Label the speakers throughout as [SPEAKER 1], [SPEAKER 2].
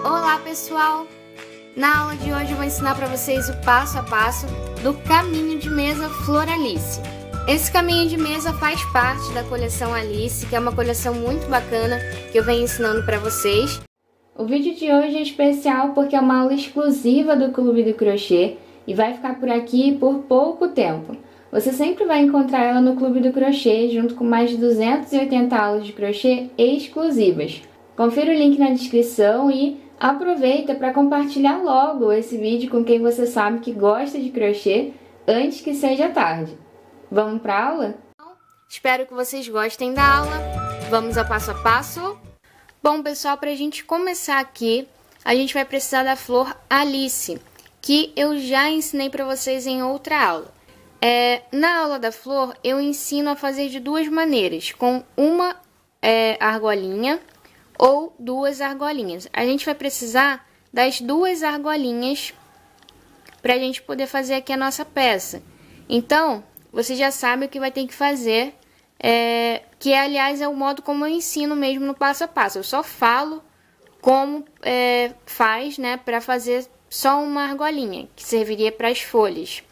[SPEAKER 1] Olá, pessoal! Na aula de hoje eu vou ensinar para vocês o passo a passo do caminho de mesa Flor Alice. Esse caminho de mesa faz parte da coleção Alice, que é uma coleção muito bacana que eu venho ensinando para vocês. O vídeo de hoje é especial porque é uma aula exclusiva do Clube do Crochê e vai ficar por aqui por pouco tempo. Você sempre vai encontrar ela no Clube do Crochê, junto com mais de 280 aulas de crochê exclusivas. Confira o link na descrição e aproveita para compartilhar logo esse vídeo com quem você sabe que gosta de crochê antes que seja tarde. Vamos para a aula? Espero que vocês gostem da aula. Vamos ao passo a passo? Bom, pessoal, para a gente começar aqui, a gente vai precisar da flor Alice, que eu já ensinei para vocês em outra aula. Na aula da flor, eu ensino a fazer de duas maneiras, com uma argolinha ou duas argolinhas. A gente vai precisar das duas argolinhas para a gente poder fazer aqui a nossa peça. Então, você já sabe o que vai ter que fazer, que aliás é o modo como eu ensino mesmo no passo a passo. Eu só falo como faz, né, para fazer só uma argolinha, que serviria para as folhas.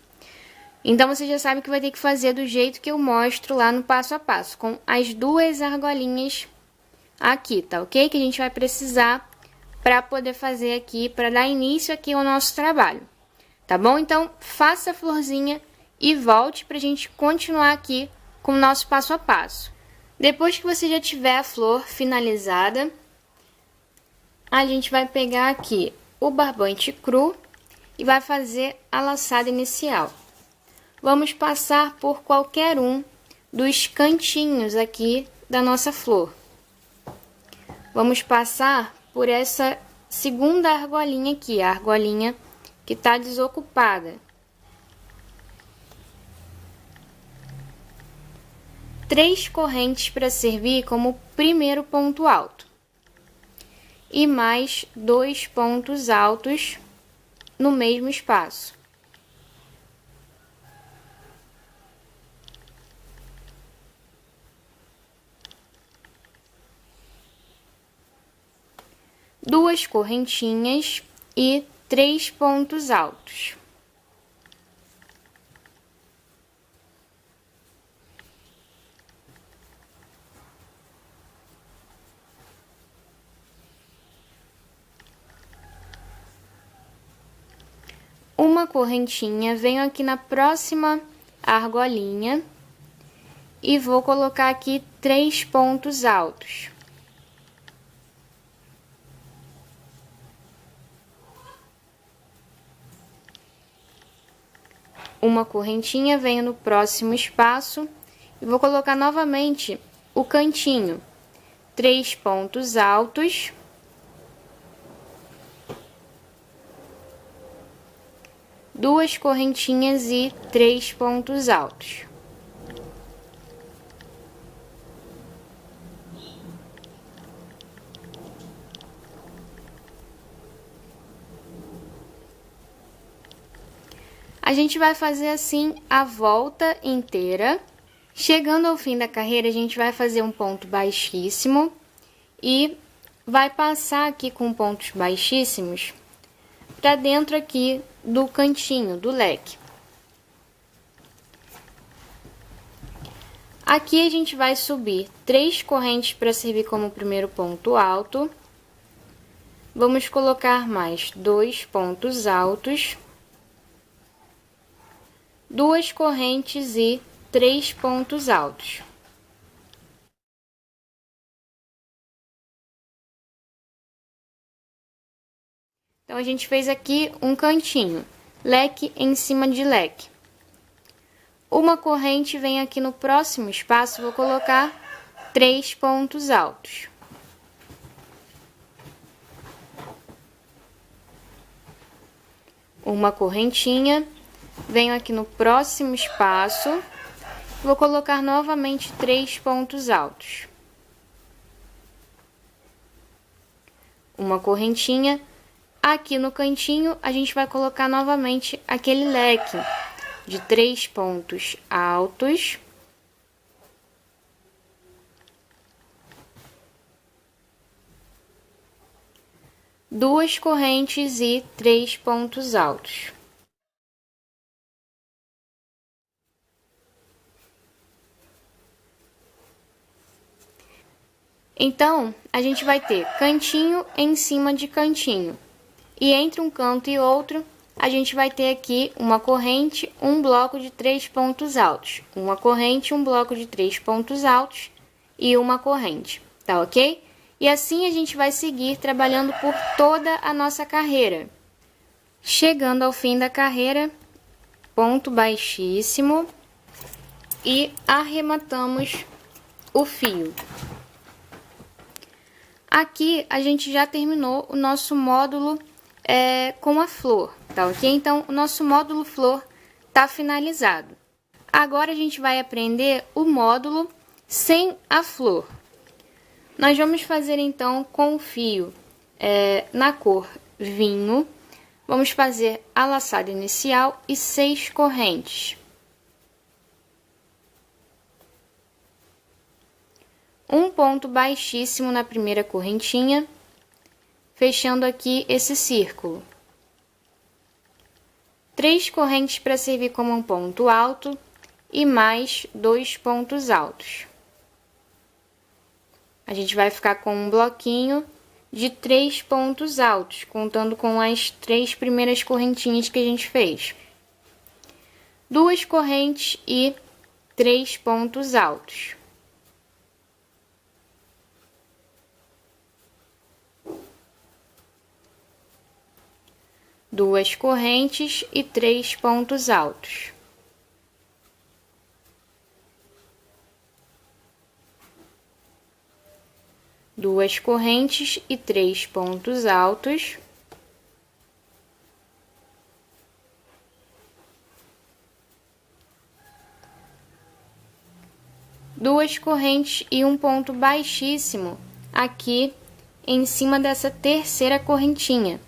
[SPEAKER 1] Então, você já sabe que vai ter que fazer do jeito que eu mostro lá no passo a passo, com as duas argolinhas aqui, tá ok? Que a gente vai precisar para poder fazer aqui, para dar início aqui ao nosso trabalho, tá bom? Então, faça a florzinha e volte para a gente continuar aqui com o nosso passo a passo. Depois que você já tiver a flor finalizada, a gente vai pegar aqui o barbante cru e vai fazer a laçada inicial. Vamos passar por qualquer um dos cantinhos aqui da nossa flor. Vamos passar por essa segunda argolinha aqui, a argolinha que está desocupada. 3 correntes para servir como primeiro ponto alto. E mais 2 pontos altos no mesmo espaço. Duas correntinhas e 3 pontos altos. Uma correntinha, venho aqui na próxima argolinha e vou colocar aqui 3 pontos altos. Uma correntinha, venho no próximo espaço e vou colocar novamente o cantinho, 3 pontos altos, duas correntinhas e 3 pontos altos. A gente vai fazer assim a volta inteira. Chegando ao fim da carreira, a gente vai fazer um ponto baixíssimo e vai passar aqui com pontos baixíssimos para dentro aqui do cantinho do leque. Aqui a gente vai subir 3 correntes para servir como primeiro ponto alto. Vamos colocar mais 2 pontos altos, 2 correntes e 3 pontos altos. Então, a gente fez aqui um cantinho, leque em cima de leque. Uma corrente vem aqui no próximo espaço, vou colocar 3 pontos altos. Uma correntinha, venho aqui no próximo espaço, vou colocar novamente 3 pontos altos. Uma correntinha, aqui no cantinho a gente vai colocar novamente aquele leque de 3 pontos altos. 2 correntes e 3 pontos altos. Então, a gente vai ter cantinho em cima de cantinho. E entre um canto e outro, a gente vai ter aqui uma corrente, um bloco de 3 pontos altos. Uma corrente, um bloco de 3 pontos altos e uma corrente, tá ok? E assim a gente vai seguir trabalhando por toda a nossa carreira. Chegando ao fim da carreira, ponto baixíssimo e arrematamos o fio. Aqui a gente já terminou o nosso módulo com a flor, tá ok? Então, o nosso módulo flor tá finalizado. Agora a gente vai aprender o módulo sem a flor. Nós vamos fazer então com o fio na cor vinho. Vamos fazer a laçada inicial e 6 correntes. Um ponto baixíssimo na primeira correntinha, fechando aqui esse círculo. 3 correntes para servir como um ponto alto e mais 2 pontos altos. A gente vai ficar com um bloquinho de 3 pontos altos, contando com as 3 primeiras correntinhas que a gente fez. 2 correntes e 3 pontos altos. Duas correntes e 3 pontos altos. Duas correntes e 3 pontos altos. Duas correntes e um ponto baixíssimo aqui em cima dessa terceira correntinha,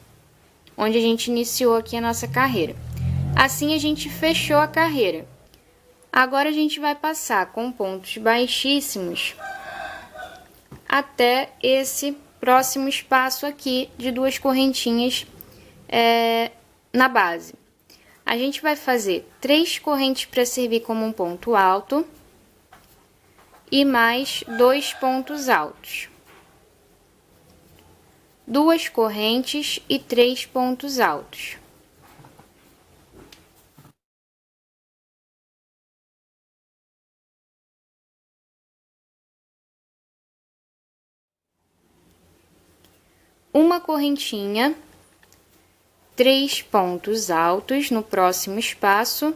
[SPEAKER 1] onde a gente iniciou aqui a nossa carreira. Assim a gente fechou a carreira. Agora a gente vai passar com pontos baixíssimos até esse próximo espaço aqui de 2 correntinhas na base. A gente vai fazer 3 correntes para servir como um ponto alto e mais 2 pontos altos. 2 correntes e 3 pontos altos. Uma correntinha, 3 pontos altos no próximo espaço,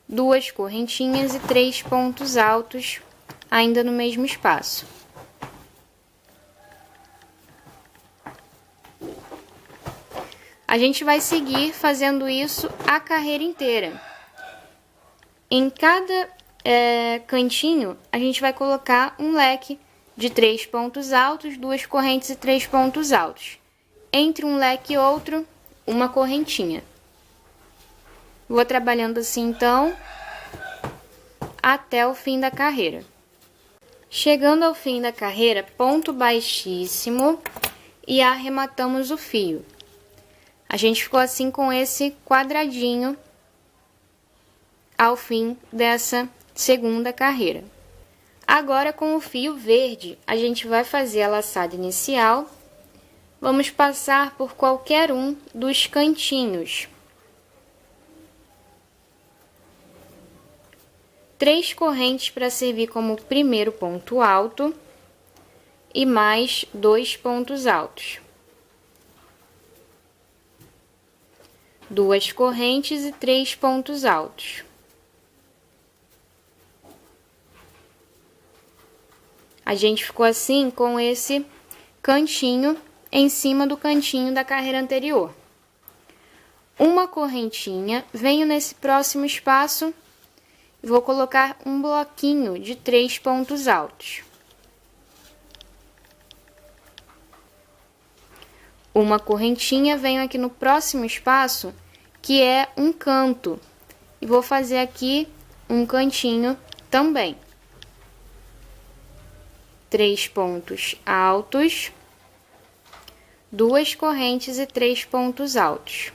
[SPEAKER 1] 2 correntinhas e 3 pontos altos ainda no mesmo espaço. A gente vai seguir fazendo isso a carreira inteira. Em cada cantinho, a gente vai colocar um leque de 3 pontos altos, 2 correntes e 3 pontos altos. Entre um leque e outro, uma correntinha. Vou trabalhando assim, então, até o fim da carreira. Chegando ao fim da carreira, ponto baixíssimo e arrematamos o fio. A gente ficou assim com esse quadradinho ao fim dessa segunda carreira. Agora, com o fio verde, a gente vai fazer a laçada inicial. Vamos passar por qualquer um dos cantinhos. 3 correntes para servir como primeiro ponto alto e mais 2 pontos altos. 2 correntes e 3 pontos altos. A gente ficou assim com esse cantinho em cima do cantinho da carreira anterior. Uma correntinha, venho nesse próximo espaço e vou colocar um bloquinho de 3 pontos altos. Uma correntinha, venho aqui no próximo espaço, que é um canto, e vou fazer aqui um cantinho também. 3 pontos altos, 2 correntes e 3 pontos altos.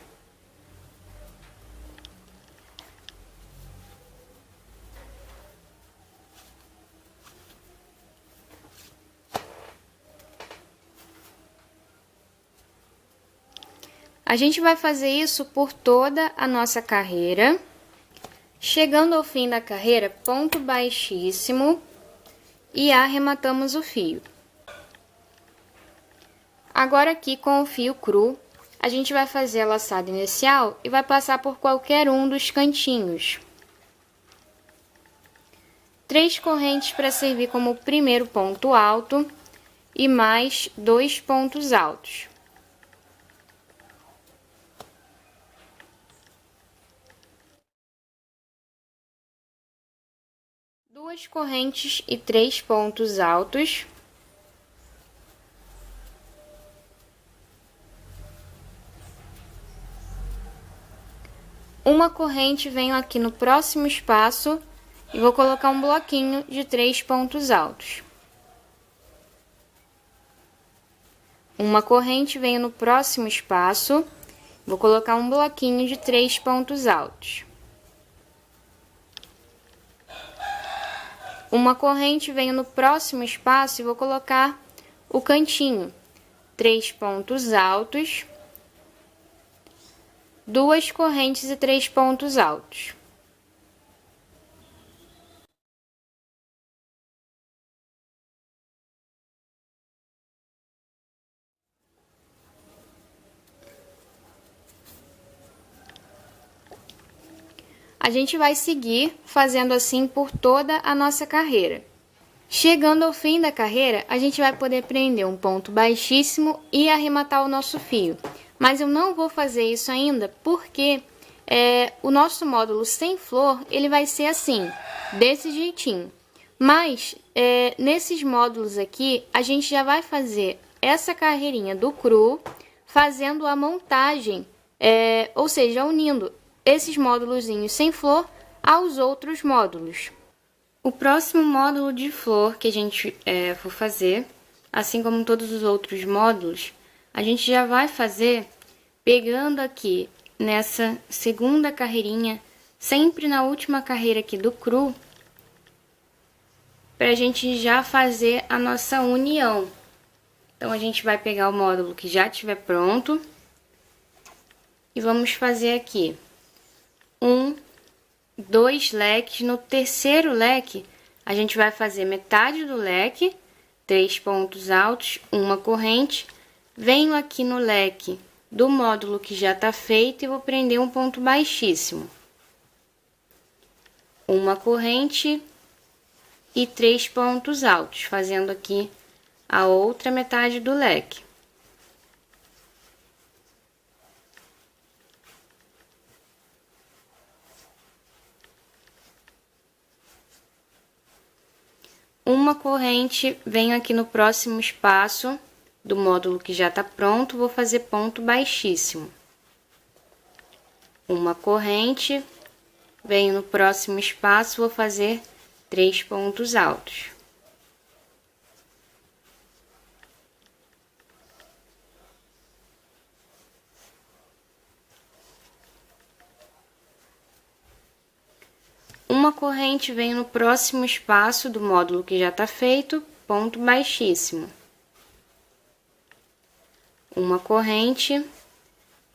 [SPEAKER 1] A gente vai fazer isso por toda a nossa carreira. Chegando ao fim da carreira, ponto baixíssimo e arrematamos o fio. Agora aqui com o fio cru, a gente vai fazer a laçada inicial e vai passar por qualquer um dos cantinhos. 3 correntes para servir como primeiro ponto alto e mais 2 pontos altos. Duas correntes e 3 pontos altos. Uma corrente, venho aqui no próximo espaço e vou colocar um bloquinho de 3 pontos altos. Uma corrente, venho no próximo espaço, vou colocar um bloquinho de 3 pontos altos. Uma corrente, venho no próximo espaço e vou colocar o cantinho, 3 pontos altos, 2 correntes e 3 pontos altos. A gente vai seguir fazendo assim por toda a nossa carreira. Chegando ao fim da carreira, a gente vai poder prender um ponto baixíssimo e arrematar o nosso fio. Mas eu não vou fazer isso ainda porque o nosso módulo sem flor, ele vai ser assim, desse jeitinho. Mas, nesses módulos aqui, a gente já vai fazer essa carreirinha do cru, fazendo a montagem, ou seja, unindo esses módulozinhos sem flor aos outros módulos. O próximo módulo de flor que a gente for fazer, assim como todos os outros módulos, a gente já vai fazer pegando aqui nessa segunda carreirinha, sempre na última carreira aqui do cru, para a gente já fazer a nossa união. Então, a gente vai pegar o módulo que já estiver pronto e vamos fazer aqui 2 leques. No terceiro leque, a gente vai fazer metade do leque, 3 pontos altos, uma corrente. Venho aqui no leque do módulo que já tá feito e vou prender um ponto baixíssimo. Uma corrente e 3 pontos altos, fazendo aqui a outra metade do leque. Uma corrente, venho aqui no próximo espaço do módulo que já tá pronto, vou fazer ponto baixíssimo. Uma corrente, venho no próximo espaço, vou fazer 3 pontos altos. Uma corrente, venho no próximo espaço do módulo que já tá feito, ponto baixíssimo. Uma corrente,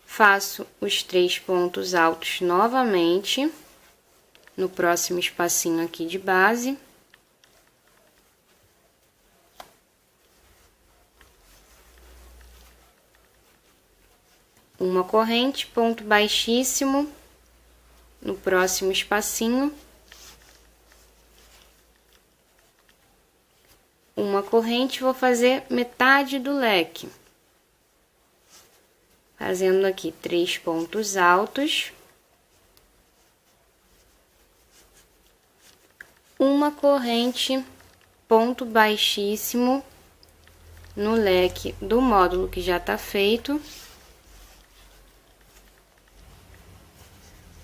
[SPEAKER 1] faço os 3 pontos altos novamente, no próximo espacinho aqui de base. Uma corrente, ponto baixíssimo, no próximo espacinho. Uma corrente, vou fazer metade do leque. Fazendo aqui 3 pontos altos. Uma corrente, ponto baixíssimo, no leque do módulo que já tá feito.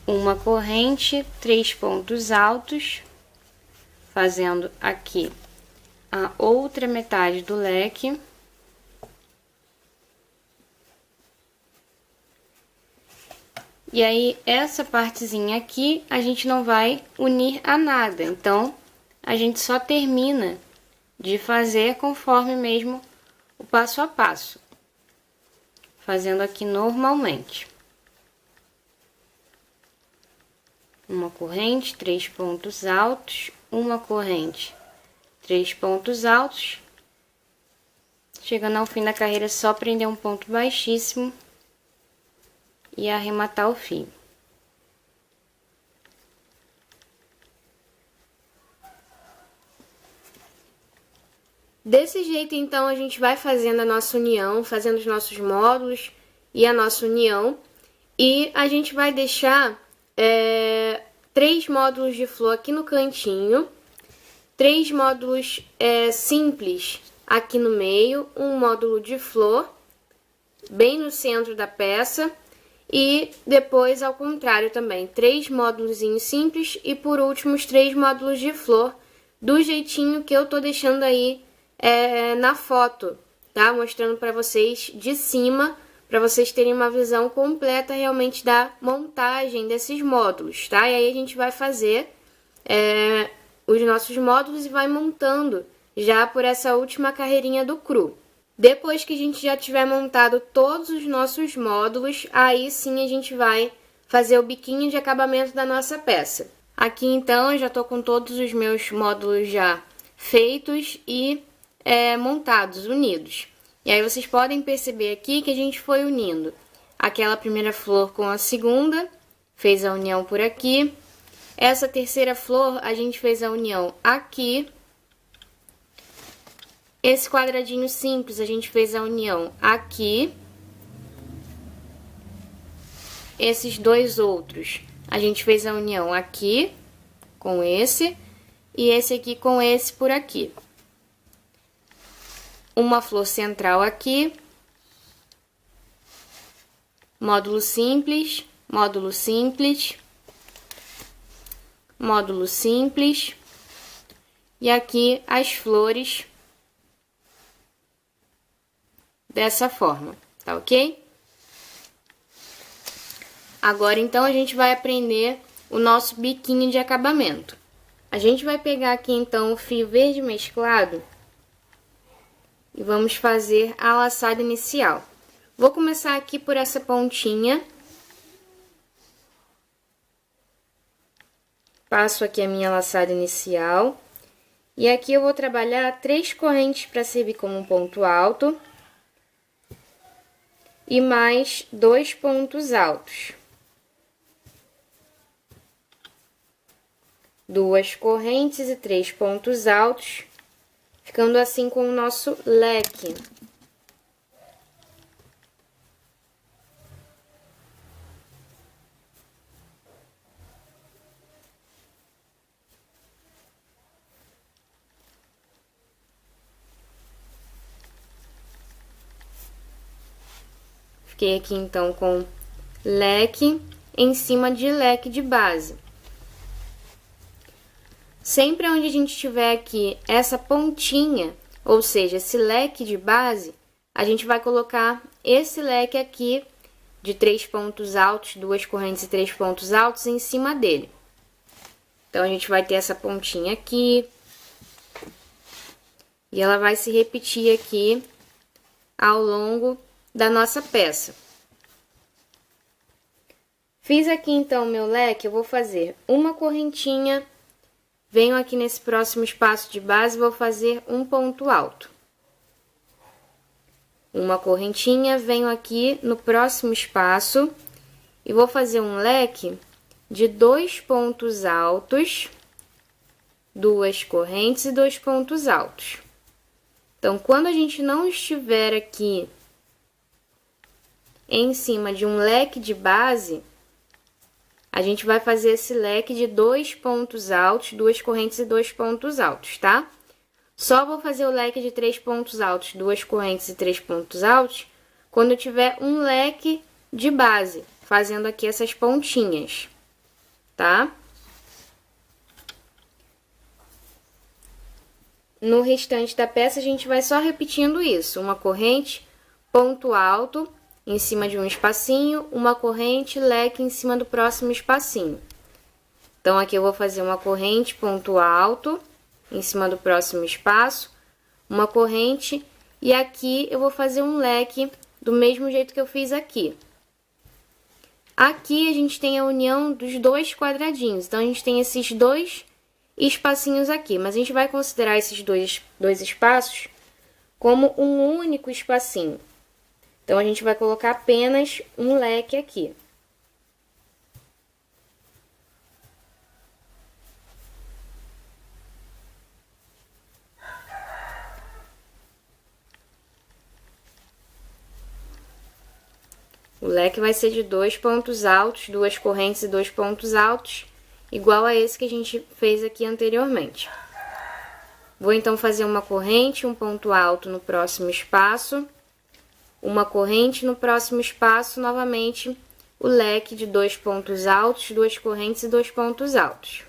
[SPEAKER 1] Uma corrente, 3 pontos altos, fazendo aqui a outra metade do leque. E aí, essa partezinha aqui, a gente não vai unir a nada. Então, a gente só termina de fazer conforme mesmo o passo a passo. Fazendo aqui normalmente. Uma corrente, 3 pontos altos, uma corrente, 3 pontos altos. Chegando ao fim da carreira, é só prender um ponto baixíssimo e arrematar o fio. Desse jeito, então, a gente vai fazendo a nossa união, fazendo os nossos módulos e a nossa união. E a gente vai deixar 3 módulos de flor aqui no cantinho, 3 módulos simples aqui no meio, um módulo de flor bem no centro da peça. E depois, ao contrário também, 3 módulos simples e, por último, os 3 módulos de flor, do jeitinho que eu tô deixando aí na foto, tá? Mostrando para vocês de cima, para vocês terem uma visão completa realmente da montagem desses módulos, tá? E aí a gente vai fazer os nossos módulos e vai montando já por essa última carreirinha do cru. Depois que a gente já tiver montado todos os nossos módulos, aí sim a gente vai fazer o biquinho de acabamento da nossa peça. Aqui então eu já tô com todos os meus módulos já feitos e montados, unidos. E aí vocês podem perceber aqui que a gente foi unindo aquela primeira flor com a segunda, fez a união por aqui. Essa terceira flor a gente fez a união aqui. Esse quadradinho simples, a gente fez a união aqui. Esses dois outros, a gente fez a união aqui, com esse. E esse aqui com esse por aqui. Uma flor central aqui. Módulo simples, módulo simples. Módulo simples. E aqui as flores dessa forma, tá ok? Agora, então, a gente vai aprender o nosso biquinho de acabamento. A gente vai pegar aqui, então, o fio verde mesclado e vamos fazer a laçada inicial. Vou começar aqui por essa pontinha. Passo aqui a minha laçada inicial. E aqui eu vou trabalhar 3 correntes para servir como um ponto alto. E mais 2 pontos altos. 2 correntes e 3 pontos altos, ficando assim com o nosso leque. Fiquei aqui, então, com leque em cima de leque de base. Sempre onde a gente tiver aqui essa pontinha, ou seja, esse leque de base, a gente vai colocar esse leque aqui de 3 pontos altos, 2 correntes e 3 pontos altos em cima dele. Então, a gente vai ter essa pontinha aqui. E ela vai se repetir aqui ao longo da nossa peça. Fiz aqui então o meu leque, eu vou fazer uma correntinha, venho aqui nesse próximo espaço de base, vou fazer um ponto alto. Uma correntinha, venho aqui no próximo espaço e vou fazer um leque de 2 pontos altos, 2 correntes e 2 pontos altos. Então, quando a gente não estiver aqui em cima de um leque de base, a gente vai fazer esse leque de 2 pontos altos, 2 correntes e 2 pontos altos, tá? Só vou fazer o leque de 3 pontos altos, 2 correntes e 3 pontos altos, quando eu tiver um leque de base, fazendo aqui essas pontinhas, tá? no restante da peça, a gente vai só repetindo isso. Uma corrente, ponto alto, em cima de um espacinho, uma corrente, leque em cima do próximo espacinho. Então, aqui eu vou fazer uma corrente, ponto alto, em cima do próximo espaço, uma corrente, e aqui eu vou fazer um leque do mesmo jeito que eu fiz aqui. Aqui a gente tem a união dos dois quadradinhos, então a gente tem esses dois espacinhos aqui, mas a gente vai considerar esses dois espaços como um único espacinho. Então, a gente vai colocar apenas um leque aqui. O leque vai ser de 2 pontos altos, 2 correntes e 2 pontos altos, igual a esse que a gente fez aqui anteriormente. Vou então fazer uma corrente, um ponto alto no próximo espaço, uma corrente no próximo espaço, novamente o leque de 2 pontos altos, 2 correntes e 2 pontos altos.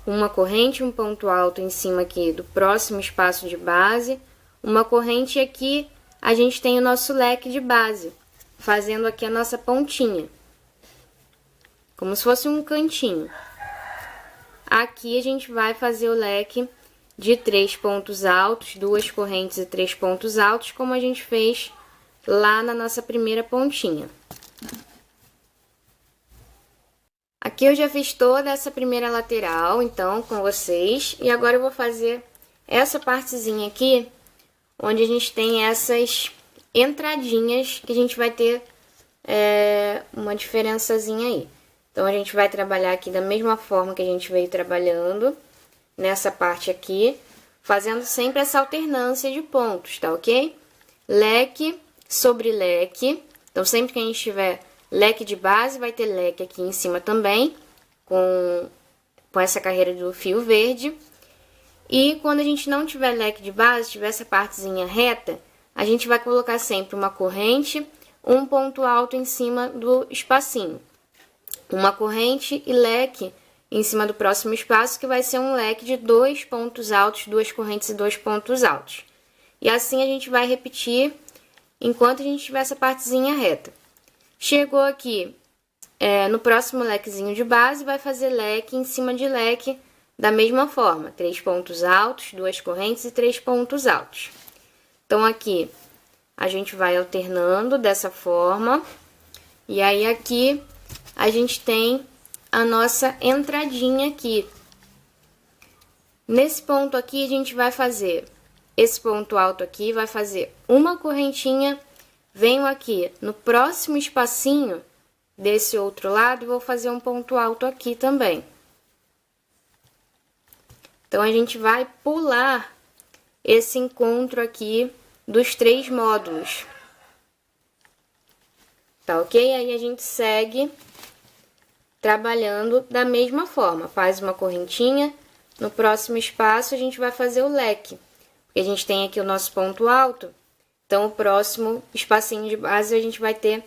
[SPEAKER 1] Uma corrente, um ponto alto em cima aqui do próximo espaço de base, uma corrente, e aqui a gente tem o nosso leque de base, fazendo aqui a nossa pontinha, como se fosse um cantinho. Aqui a gente vai fazer o leque de 3 pontos altos, 2 correntes e 3 pontos altos, como a gente fez lá na nossa primeira pontinha. Aqui eu já fiz toda essa primeira lateral, então, com vocês. E agora eu vou fazer essa partezinha aqui, onde a gente tem essas entradinhas, que a gente vai ter uma diferençazinha aí. Então, a gente vai trabalhar aqui da mesma forma que a gente veio trabalhando, nessa parte aqui, fazendo sempre essa alternância de pontos, tá ok? Leque sobre leque. Então, sempre que a gente tiver leque de base, vai ter leque aqui em cima também, com essa carreira do fio verde. E quando a gente não tiver leque de base, tiver essa partezinha reta, a gente vai colocar sempre uma corrente, um ponto alto em cima do espacinho. Uma corrente e leque em cima do próximo espaço, que vai ser um leque de 2 pontos altos, 2 correntes e 2 pontos altos. E assim a gente vai repetir enquanto a gente tiver essa partezinha reta. Chegou aqui no próximo lequezinho de base, vai fazer leque em cima de leque da mesma forma. 3 pontos altos, 2 correntes e 3 pontos altos. Então, aqui a gente vai alternando dessa forma. E aí, aqui a gente tem a nossa entradinha aqui. Nesse ponto aqui, a gente vai fazer esse ponto alto aqui, vai fazer uma correntinha. Venho aqui no próximo espacinho desse outro lado e vou fazer um ponto alto aqui também. Então, a gente vai pular esse encontro aqui dos 3 módulos. Tá ok? Aí, a gente segue trabalhando da mesma forma. Faz uma correntinha. No próximo espaço, a gente vai fazer o leque. Porque a gente tem aqui o nosso ponto alto. Então, o próximo espacinho de base, a gente vai ter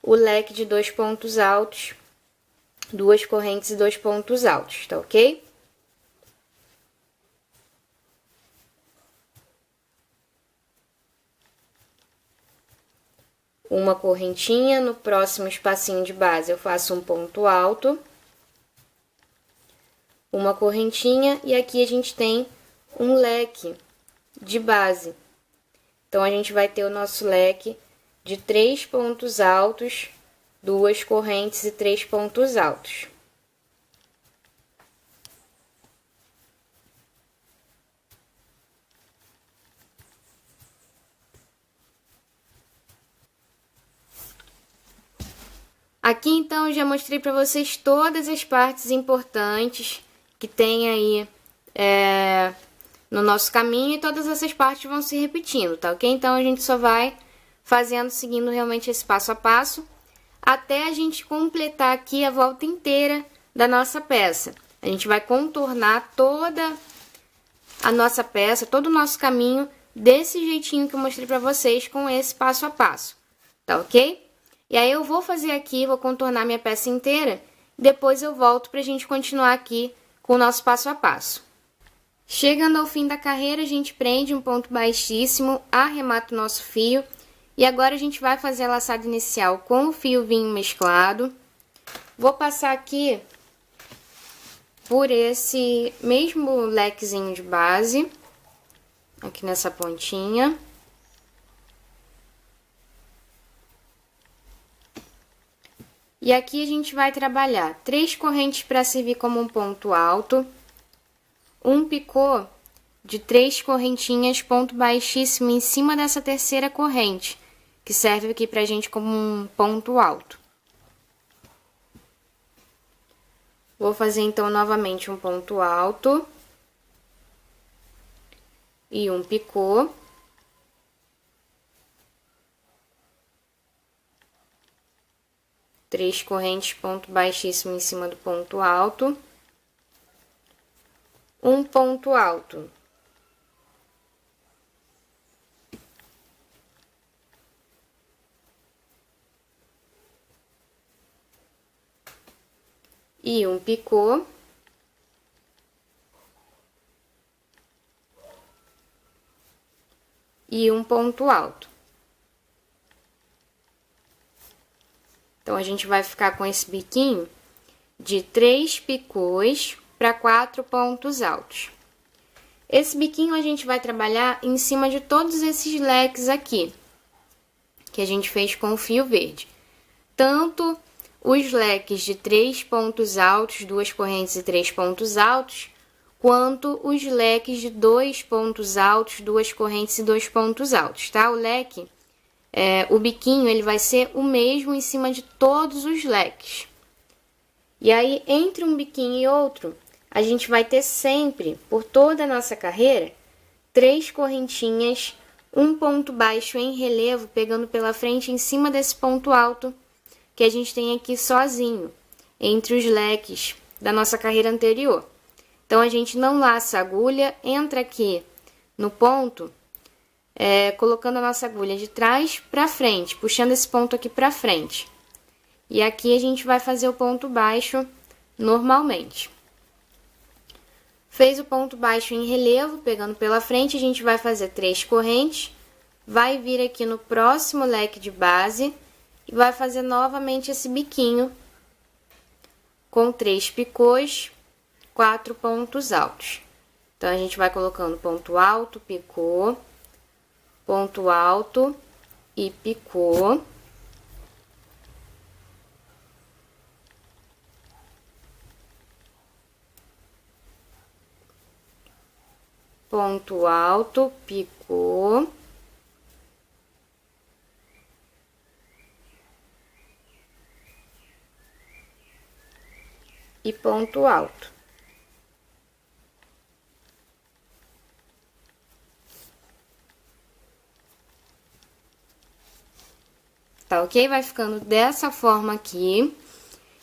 [SPEAKER 1] o leque de 2 pontos altos, 2 correntes e 2 pontos altos, tá ok? Uma correntinha, no próximo espacinho de base eu faço um ponto alto, uma correntinha, e aqui a gente tem um leque de base. Então, a gente vai ter o nosso leque de 3 pontos altos, 2 correntes e 3 pontos altos. Aqui, então, eu já mostrei para vocês todas as partes importantes que tem aí no nosso caminho, e todas essas partes vão se repetindo, tá ok? Então, a gente só vai fazendo, seguindo realmente esse passo a passo, até a gente completar aqui a volta inteira da nossa peça. A gente vai contornar toda a nossa peça, todo o nosso caminho, desse jeitinho que eu mostrei pra vocês, com esse passo a passo, tá ok? E aí eu vou fazer aqui, vou contornar minha peça inteira, depois eu volto pra gente continuar aqui com o nosso passo a passo. Chegando ao fim da carreira, a gente prende um ponto baixíssimo, arremata o nosso fio, e agora a gente vai fazer a laçada inicial com o fio vinho mesclado. Vou passar aqui por esse mesmo lequezinho de base, aqui nessa pontinha. E aqui a gente vai trabalhar 3 correntes para servir como um ponto alto, um picô de 3 correntinhas, ponto baixíssimo em cima dessa terceira corrente, que serve aqui pra gente como um ponto alto. Vou fazer então novamente um ponto alto e um picô. Três correntes, ponto baixíssimo em cima do ponto alto. Um ponto alto. E um picô. E um ponto alto. Então, a gente vai ficar com esse biquinho de 3 picôs para 4 pontos altos. Esse biquinho a gente vai trabalhar em cima de todos esses leques aqui, que a gente fez com o fio verde. Tanto os leques de 3 pontos altos, 2 correntes e 3 pontos altos, quanto os leques de 2 pontos altos, 2 correntes e 2 pontos altos, tá? O leque, o biquinho, ele vai ser o mesmo em cima de todos os leques. E aí, entre um biquinho e outro, a gente vai ter sempre, por toda a nossa carreira, 3 correntinhas, um ponto baixo em relevo, pegando pela frente em cima desse ponto alto que a gente tem aqui sozinho, entre os leques da nossa carreira anterior. Então, a gente não laça a agulha, entra aqui no ponto, colocando a nossa agulha de trás para frente, puxando esse ponto aqui para frente. E aqui a gente vai fazer o ponto baixo normalmente. Fez o ponto baixo em relevo, pegando pela frente, a gente vai fazer 3 correntes, vai vir aqui no próximo leque de base e vai fazer novamente esse biquinho com 3 picôs, 4 pontos altos. Então, a gente vai colocando ponto alto, picô, ponto alto e picô. Ponto alto, picô. E ponto alto. Tá ok? Vai ficando dessa forma aqui.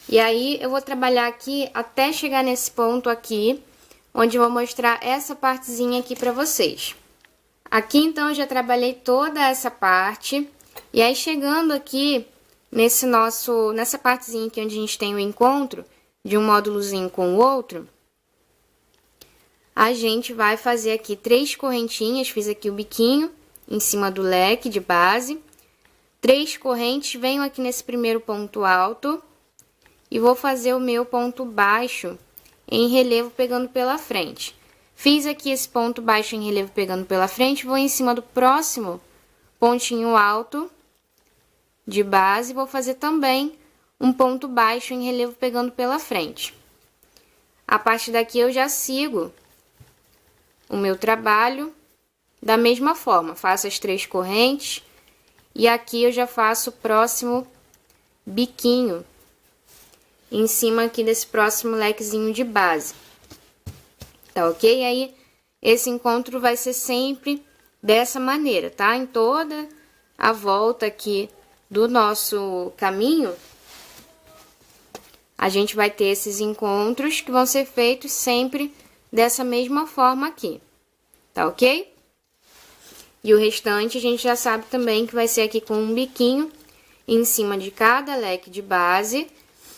[SPEAKER 1] E aí, eu vou trabalhar aqui até chegar nesse ponto aqui, onde eu vou mostrar essa partezinha aqui pra vocês. Aqui, então, eu já trabalhei toda essa parte. E aí, chegando aqui nessa partezinha aqui onde a gente tem o encontro de um módulozinho com o outro, a gente vai fazer aqui 3 correntinhas, fiz aqui o biquinho em cima do leque de base. 3 correntes, venho aqui nesse primeiro ponto alto e vou fazer o meu ponto baixo em relevo pegando pela frente. Fiz aqui esse ponto baixo em relevo pegando pela frente, vou em cima do próximo pontinho alto de base, vou fazer também um ponto baixo em relevo pegando pela frente. A partir daqui eu já sigo o meu trabalho da mesma forma, faço as 3 correntes e aqui eu já faço o próximo biquinho em cima aqui desse próximo lequezinho de base. Tá ok? Aí, esse encontro vai ser sempre dessa maneira, tá? Em toda a volta aqui do nosso caminho, a gente vai ter esses encontros que vão ser feitos sempre dessa mesma forma aqui, tá ok? E o restante a gente já sabe também que vai ser aqui com um biquinho em cima de cada leque de base.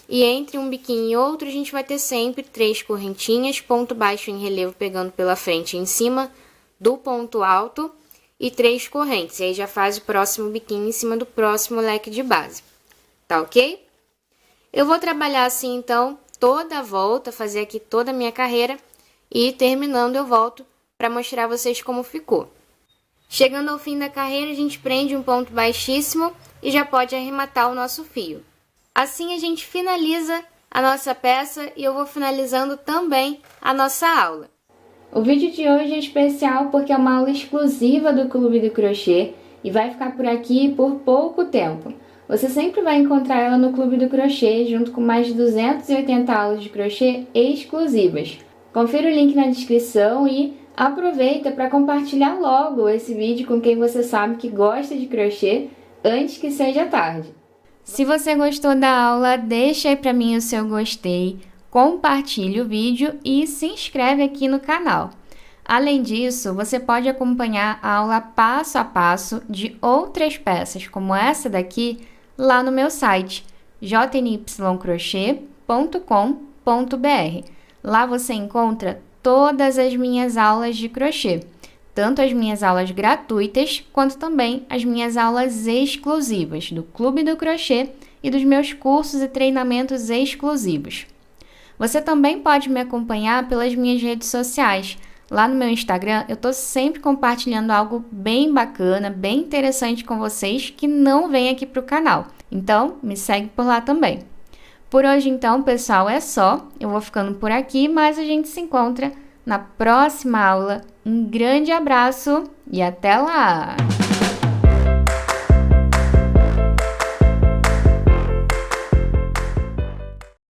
[SPEAKER 1] E entre um biquinho e outro, a gente vai ter sempre 3 correntinhas, ponto baixo em relevo pegando pela frente em cima do ponto alto e 3 correntes. E aí já faz o próximo biquinho em cima do próximo leque de base. Tá ok? Eu vou trabalhar assim, então, toda a volta, fazer aqui toda a minha carreira e terminando eu volto para mostrar a vocês como ficou. Chegando ao fim da carreira, a gente prende um ponto baixíssimo e já pode arrematar o nosso fio. Assim a gente finaliza a nossa peça e eu vou finalizando também a nossa aula. O vídeo de hoje é especial porque é uma aula exclusiva do Clube do Crochê e vai ficar por aqui por pouco tempo. Você sempre vai encontrar ela no Clube do Crochê, junto com mais de 280 aulas de crochê exclusivas. Confira o link na descrição e aproveita para compartilhar logo esse vídeo com quem você sabe que gosta de crochê antes que seja tarde. Se você gostou da aula, deixa aí para mim o seu gostei, compartilhe o vídeo e se inscreve aqui no canal. Além disso, você pode acompanhar a aula passo a passo de outras peças, como essa daqui, lá no meu site, jnycrochet.com.br. Lá você encontra todas as minhas aulas de crochê, tanto as minhas aulas gratuitas, quanto também as minhas aulas exclusivas do Clube do Crochê e dos meus cursos e treinamentos exclusivos. Você também pode me acompanhar pelas minhas redes sociais. Lá no meu Instagram, eu estou sempre compartilhando algo bem bacana, bem interessante com vocês que não vem aqui para o canal. Então, me segue por lá também. Por hoje, então, pessoal, é só. Eu vou ficando por aqui, mas a gente se encontra na próxima aula. Um grande abraço e até lá!